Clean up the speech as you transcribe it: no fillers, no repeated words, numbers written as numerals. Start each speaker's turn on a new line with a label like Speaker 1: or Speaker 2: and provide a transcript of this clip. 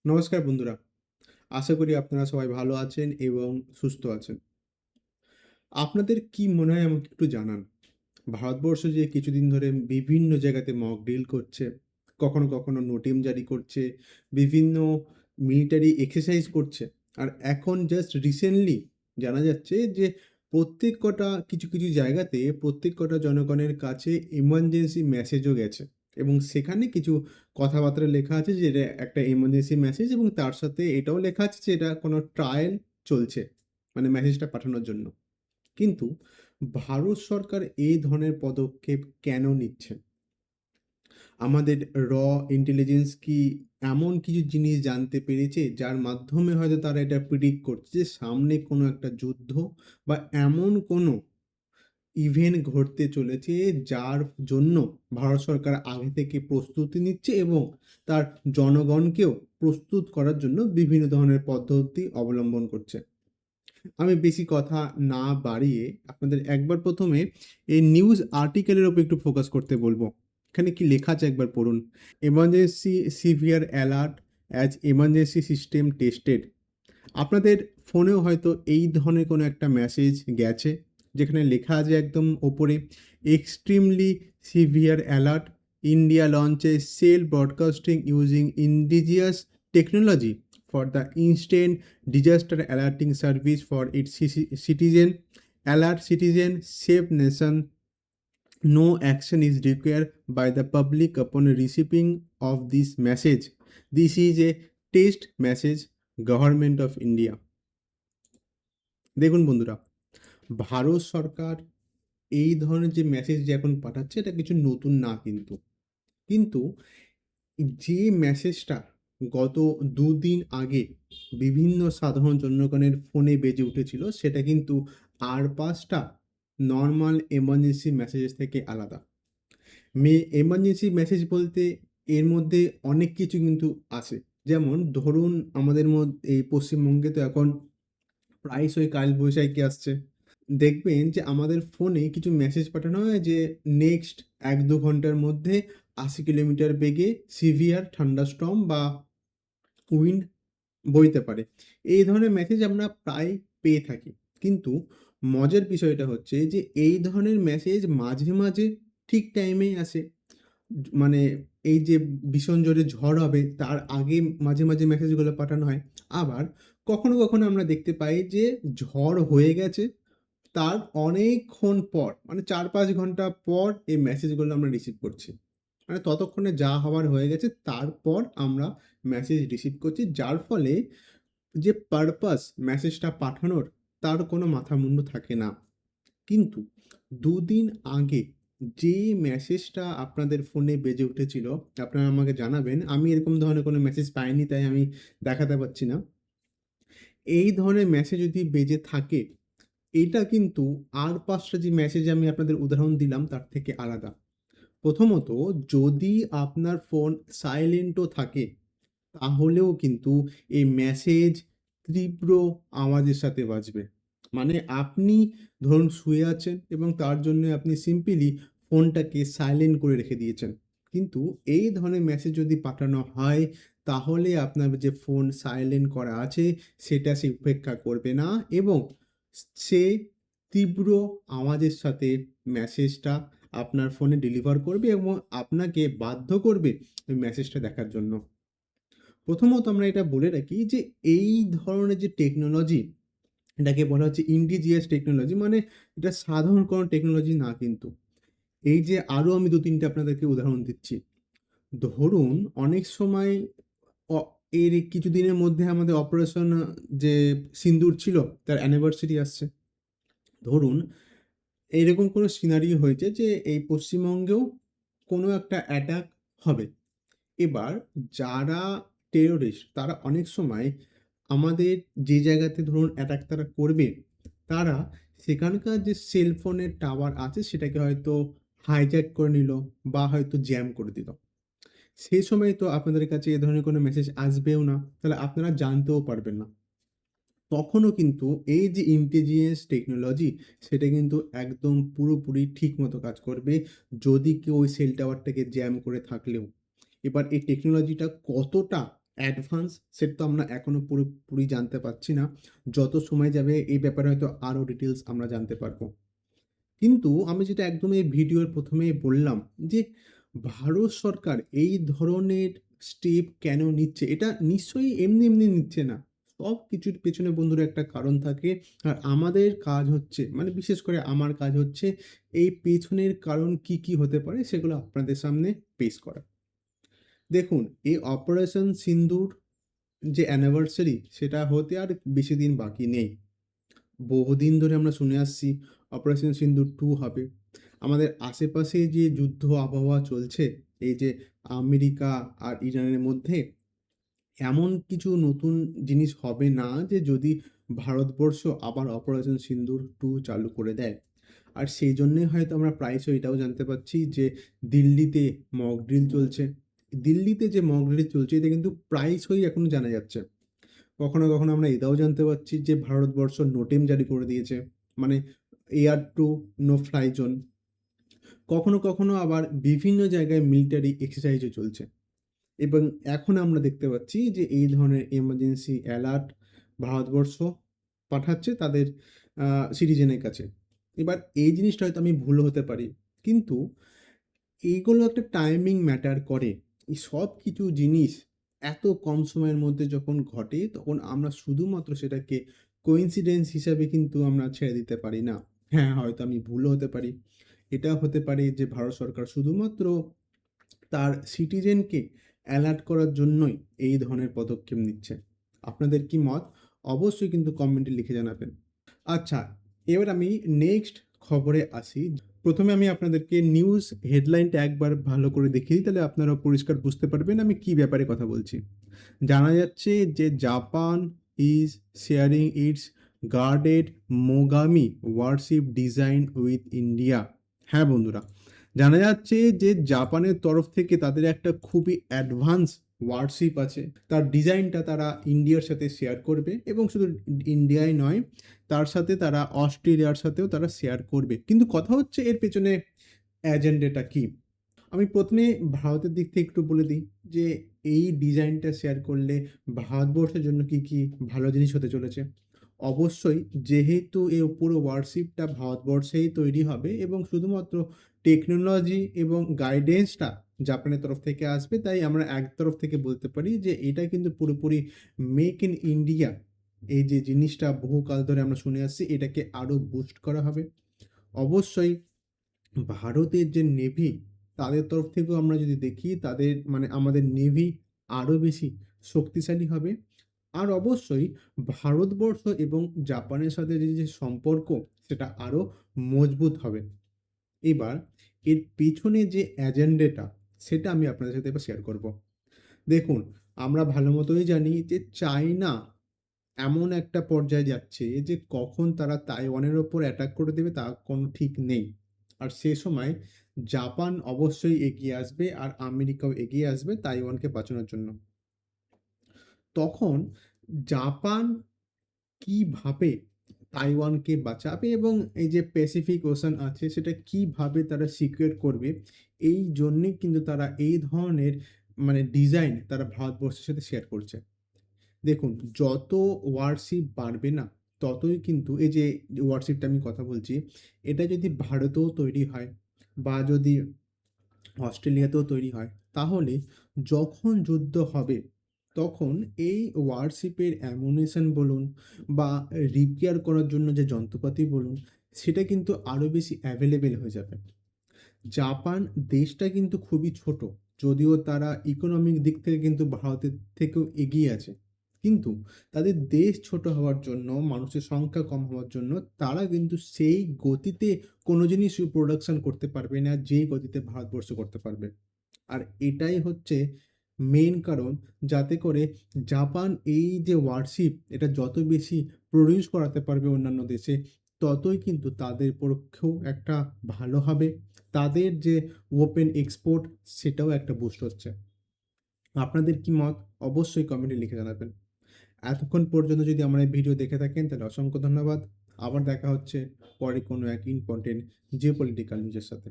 Speaker 1: নমস্কার বন্ধুরা। আশা করি আপনারা সবাই ভালো আছেন এবং সুস্থ আছেন। আপনাদের কি মনে হয় আমাকে একটু জানান। ভারতবর্ষ যে কিছুদিন ধরে বিভিন্ন জায়গাতে মক ড্রিল করছে, কখনো, কখনো নোটিম জারি করছে, বিভিন্ন মিলিটারি এক্সারসাইজ করছে। আর এখন জাস্ট রিসেন্টলি জানা যাচ্ছে যে প্রত্যেক কটা কিছু, কিছু জায়গাতে প্রত্যেক কটা জনগণের কাছে এমার্জেন্সি মেসেজও গেছে এবং সেখানে কিছু কথাবার্তা লেখা আছে যে এটা একটা এমার্জেন্সি মেসেজ এবং তার সাথে এটাও লেখা আছে যে এটা কোনো ট্রায়াল চলছে। মানে মেসেজটা পাঠানোর জন্য। কিন্তু ভারত সরকার এই ধরনের পদক্ষেপ কেন নিচ্ছে? আমাদের র ইন্টেলিজেন্স কি এমন কিছু জিনিস জানতে পেরেছে যার মাধ্যমে হয়তো তারা এটা প্রিডিক্ট করছে যে সামনে কোনো একটা যুদ্ধ বা এমন কোনো ইভেন্ট ঘটতে চলেছে যার জন্য ভারত সরকার আগে থেকে প্রস্তুতি নিচ্ছে এবং তার জনগণকেও প্রস্তুত করার জন্য বিভিন্ন ধরনের পদ্ধতি অবলম্বন করছে। আমি বেশি কথা না বাড়িয়ে আপনাদের একবার প্রথমে এই নিউজ আর্টিকেলের ওপর একটু ফোকাস করতে বলবো। এখানে কি লেখা আছে একবার পড়ুন। Emergency severe alert as emergency system tested. আপনাদের ফোনেও হয়তো এই ধরনের কোনো একটা মেসেজ গেছে যেখানে লেখা আছে একদম ওপরে, এক্সট্রিমলি সিভিয়ার অ্যালার্ট, ইন্ডিয়া লঞ্চে cell broadcasting using indigenous technology for the instant disaster alerting service for its citizen. Alert citizen, save nation. No action is required by the public upon receiving of this message. This is a test message, Government of India. দেখুন বন্ধুরা, ভারত সরকার এই ধরনের যে message যে এখন পাঠাচ্ছে এটা কিছু নতুন না কিন্তু। কিন্তু যে মেসেজটা গত দুদিন আগে বিভিন্ন সাধারণ জনগণের ফোনে বেজে উঠেছিল সেটা কিন্তু আর পাঁচটা নর্মাল এমার্জেন্সি মেসেজেস থেকে আলাদা। এমার্জেন্সি মেসেজ বলতে এর মধ্যে অনেক কিছু কিন্তু আছে। যেমন ধরুন আমাদের মধ্যে এই পশ্চিমবঙ্গে তো এখন প্রায়শই কালবৈশাখী আসছে। দেখবেন যে আমাদের ফোনে কিছু মেসেজ পাঠানো হয় যে নেক্সট ১-২ ঘন্টার মধ্যে ৮০ কিলোমিটার বেগে সিভিয়ার থান্ডারস্টর্ম বা উইন্ড বইতে পারে। এই ধরনের মেসেজ আমরা প্রায় পেয়ে থাকি। কিন্তু মজার বিষয়টা হচ্ছে যে এই ধরনের মেসেজ মাঝে, মাঝে ঠিক টাইমেই আসে। মানে এই যে ভীষণ জোরে ঝড় হবে তার আগে মাঝে, মাঝে মেসেজগুলো পাঠানো হয়। আবার কখনো, কখনো আমরা দেখতে পাই যে ঝড় হয়ে গেছে তার অনেকক্ষণ পর মানে ৪-৫ ঘন্টা পর এই মেসেজগুলো আমরা রিসিভ করছি। মানে ততক্ষণে যা হওয়ার হয়ে গেছে তারপর আমরা মেসেজ রিসিভ করছি। যার ফলে যে পারপাস মেসেজটা পাঠানোর তার কোনো মাথামুন্ডু থাকে না। কিন্তু ২ দিন আগে যে মেসেজটা আপনাদের ফোনে বেজে উঠেছিল, আপনারা আমাকে জানাবেন। আমি এরকম ধরনের কোনো মেসেজ পাইনি তাই আমি দেখাতে পারছি না। এই ধরনের মেসেজ যদি বেজে থাকে এইটা কিন্তু আর ৫ টা যে মেসেজ আমি আপনাদের উদাহরণ দিলাম তার থেকে আলাদা। প্রথমত, যদি আপনার ফোন সাইলেন্টও থাকে, তাহলেও কিন্তু এই মেসেজ তীব্র আওয়াজের সাথে বাজবে। মানে আপনি ধরুন শুয়ে আছেন এবং তার জন্য আপনি সিম্পলি ফোনটাকে সাইলেন্ট করে রেখে দিয়েছেন। কিন্তু এই ধরনের মেসেজ যদি পাঠানো হয়, তাহলে আপনার যে ফোন সাইলেন্ট করা আছে, সেটা সে উপেক্ষা করবে না এবং সে তীব্র আওয়াজের সাথে মেসেজটা আপনার ফোনে ডেলিভার করবে এবং আপনাকে বাধ্য করবে ওই মেসেজটা দেখার জন্য। প্রথমত আমরা এটা বলে রাখি যে এই ধরনের যে টেকনোলজি এটাকে বলা হচ্ছে ইন্ডিজিয়াস টেকনোলজি, মানে এটা সাধারণ কোনো টেকনোলজি না কিন্তু। এই যে আরও আমি ২-৩ টে আপনাদেরকে উদাহরণ দিচ্ছি। ধরুন অনেক সময় অ এর কিছুদিনের মধ্যে আমাদের অপারেশন যে সিন্দুর ছিল তার অ্যানিভার্সারি আসছে। ধরুন এইরকম কোনো সিনারিও হয়েছে যে এই পশ্চিমবঙ্গেও কোনো একটা অ্যাটাক হবে। এবার যারা টেররিস্ট তারা অনেক সময় আমাদের যে জায়গাতে ধরুন অ্যাটাক তারা করবে, তারা সেখানকার যে সেলফোনের টাওয়ার আছে সেটাকে হয়তো হাইজ্যাক করে নিল বা হয়তো জ্যাম করে দিল। সেই সময় তো আপনাদের কাছে এ ধরনের কোনো মেসেজ আসবেও না। তাহলে আপনারা জানতেও পারবেন না। তখনও কিন্তু এই যে ইন্টেলিজেন্স টেকনোলজি সেটা কিন্তু একদম পুরোপুরি ঠিকমতো কাজ করবে যদি কেউ ওই সেল টাওয়ারটাকে জ্যাম করে থাকলেও। এবার এই টেকনোলজিটা কতটা অ্যাডভান্স সেটা তো আমরা এখনো পুরোপুরি জানতে পারছি না। যত সময় যাবে এই ব্যাপারে হয়তো আরো ডিটেইলস আমরা জানতে পারবো। কিন্তু আমি যেটা একদম এই ভিডিওর ১ম এই বললাম যে, ভারত সরকার এই ধরনের স্টেপ কেন নিচ্ছে? এটা নিশ্চয়ই এমনি নিচ্ছে না। সবকিছুর পেছনে বন্ধুরা একটা কারণ থাকে। আর আমাদের কাজ হচ্ছে মানে বিশেষ করে আমার কাজ হচ্ছে এই পেছনের কারণ কি হতে পারে সেগুলো আপনাদের সামনে পেশ করা। দেখুন, এই অপারেশন সিন্দুর যে অ্যানিভার্সারি সেটা হতে আর বেশি দিন বাকি নেই। বহুদিন ধরে আমরা শুনে আসছি অপারেশন সিন্দুর 2 হবে। আমাদের আশেপাশে যে যুদ্ধ আবহাওয়া চলছে, এই যে আমেরিকা আর ইরানের মধ্যে, এমন কিছু নতুন জিনিস হবে না যে যদি ভারতবর্ষ আবার অপারেশন সিন্দুর 2 চালু করে দেয়। আর সেই জন্যই হয়তো আমরা প্রায়শই এটাও জানতে পারছি যে দিল্লিতে মক ড্রিল চলছে। দিল্লিতে যে মক ড্রিল চলছে এটা কিন্তু প্রায়শই এখন জানা যাচ্ছে। কখনো আমরা এটাও জানতে পারছি যে ভারতবর্ষ নোটেম জারি করে দিয়েছে। মানে air to know fly zone. কখনো আবার বিভিন্ন জায়গায় মিলিটারি এক্সারসাইজও চলছে। এবং এখন আমরা দেখতে পাচ্ছি যে এই ধরনের এমার্জেন্সি অ্যালার্ট ভারতবর্ষ পাঠাচ্ছে তাদের সিটিজেনের কাছে। এবার এই জিনিসটা হয়তো আমি ভুলও হতে পারি। কিন্তু এইগুলো একটা টাইমিং ম্যাটার করে। এই সব কিছু জিনিস এত কম সময়ের মধ্যে যখন ঘটে, তখন আমরা শুধুমাত্র সেটাকে কোইন্সিডেন্স হিসাবে কিন্তু আমরা ছেড়ে দিতে পারি না। হ্যাঁ, হয়তো আমি ভুলও হতে পারি। এটাও হতে পারে যে ভারত সরকার শুধুমাত্র তার সিটিজেনকে অ্যালার্ট করার জন্যই এই ধরনের পদক্ষেপ নিচ্ছে। আপনাদের কি মত? অবশ্যই কিন্তু কমেন্টে লিখে জানাবেন। আচ্ছা, এবার আমি নেক্সট খবরে আসি। ১ম এ আমি আপনাদেরকে নিউজ হেডলাইনটা একবার ভালো করে দেখিয়ে দিই, তাহলে আপনারাও পরিষ্কার বুঝতে পারবেন আমি কি ব্যাপারে কথা বলছি। জানা যাচ্ছে যে Japan is sharing it's guarded Mogami warship design with India. হ্যাঁ বন্ধুরা, জানা যাচ্ছে যে জাপানের তরফ থেকে তাদের একটা খুবই অ্যাডভান্স ওয়ারশিপ আছে। তার ডিজাইনটা তারা ইন্ডিয়ার সাথে শেয়ার করবে এবং শুধু ইন্ডিয়ায় নয়, তার সাথে তারা অস্ট্রেলিয়ার সাথেও তারা শেয়ার করবে। কিন্তু কথা হচ্ছে এর পেছনে এজেন্ডাটা কী? আমি ১ম এ ভারতের দিক থেকে একটু বলে দিই যে এই ডিজাইনটা শেয়ার করলে ভারতবর্ষের জন্য কি ভালো জিনিস হতে চলেছে। অবশ্যই যেহেতু এই পুরো ওয়ারশিপটা ভারতবর্ষেই তৈরি হবে এবং শুধুমাত্র টেকনোলজি এবং গাইডেন্সটা জাপানের তরফ থেকে আসবে, তাই আমরা এক তরফ থেকে বলতে পারি যে এটা কিন্তু পুরোপুরি মেক ইন ইন্ডিয়া, এই যে জিনিসটা বহুকাল ধরে আমরা শুনে আসছি, এটাকে আরও বুস্ট করা হবে। অবশ্যই ভারতের যে নেভি, তাদের তরফ থেকেও আমরা যদি দেখি তাদের মানে আমাদের নেভি আরও বেশি শক্তিশালী হবে। আর অবশ্যই ভারতবর্ষ এবং জাপানের সাথে যে সম্পর্ক সেটা আরও মজবুত হবে। এবার এর পেছনে যে এজেন্ডাটা সেটা আমি আপনাদের সাথে এবার শেয়ার করব। দেখুন, আমরা ভালো মতোই জানি যে চায়না এমন একটা পর্যায়ে যাচ্ছে যে কখন তারা তাইওয়ানের ওপর অ্যাটাক করে দেবে তার কোনো ঠিক নেই। আর সে সময় জাপান অবশ্যই এগিয়ে আসবে আর আমেরিকাও এগিয়ে আসবে তাইওয়ানকে বাঁচানোর জন্য। তখন জাপান কিভাবে তাইওয়ানকে বাঁচাবে এবং এই যে প্যাসিফিক ওশান আছে সেটা কিভাবে তারা সিকিউর করবে, এই জন্যেই কিন্তু তারা এই ধরনের মানে ডিজাইন তারা ভারতবর্ষের সাথে শেয়ার করছে। দেখুন, যত ওয়ারশিপ বাড়বে না, ততই কিন্তু এই যে ওয়ারশিপটা আমি কথা বলছি, এটা যদি ভারতেও তৈরি হয় বা যদি অস্ট্রেলিয়াতেও তৈরি হয়, তাহলে যখন যুদ্ধ হবে, তখন এই ওয়ারশিপের অ্যামুনিশন বলুন বা রিপেয়ার করার জন্য যে যন্ত্রপাতি বলুন, সেটা কিন্তু আরও বেশি অ্যাভেলেবেল হয়ে যাবে। জাপান দেশটা কিন্তু খুবই ছোট। যদিও তারা ইকোনমিক দিক থেকে কিন্তু ভারতের থেকেও এগিয়ে আছে। কিন্তু তাদের দেশ ছোট হওয়ার জন্য, মানুষের সংখ্যা কম হওয়ার জন্য তারা কিন্তু সেই গতিতে কোনো জিনিসই প্রোডাকশন করতে পারবে না, যেই গতিতে ভারতবর্ষ করতে পারবে। আর এটাই হচ্ছে মেইন কারণ, যাতে করে জাপান এই যে ওয়ারশিপ এটা যত বেশি প্রডিউস করাতে পারবে অন্যান্য দেশে, ততই কিন্তু তাদের পক্ষেও একটা ভালো হবে। তাদের যে ওপেন এক্সপোর্ট সেটাও একটা বুস্ট হচ্ছে। আপনাদের কি মত? অবশ্যই কমেন্টে লিখে জানাবেন। এতক্ষণ পর্যন্ত যদি আমার এই ভিডিও দেখে থাকেন তাহলে অসংখ্য ধন্যবাদ। আবার দেখা হচ্ছে পরে কোনো এক ইম্পর্টেন্ট জিওপলিটিক্যাল নিউজের সাথে।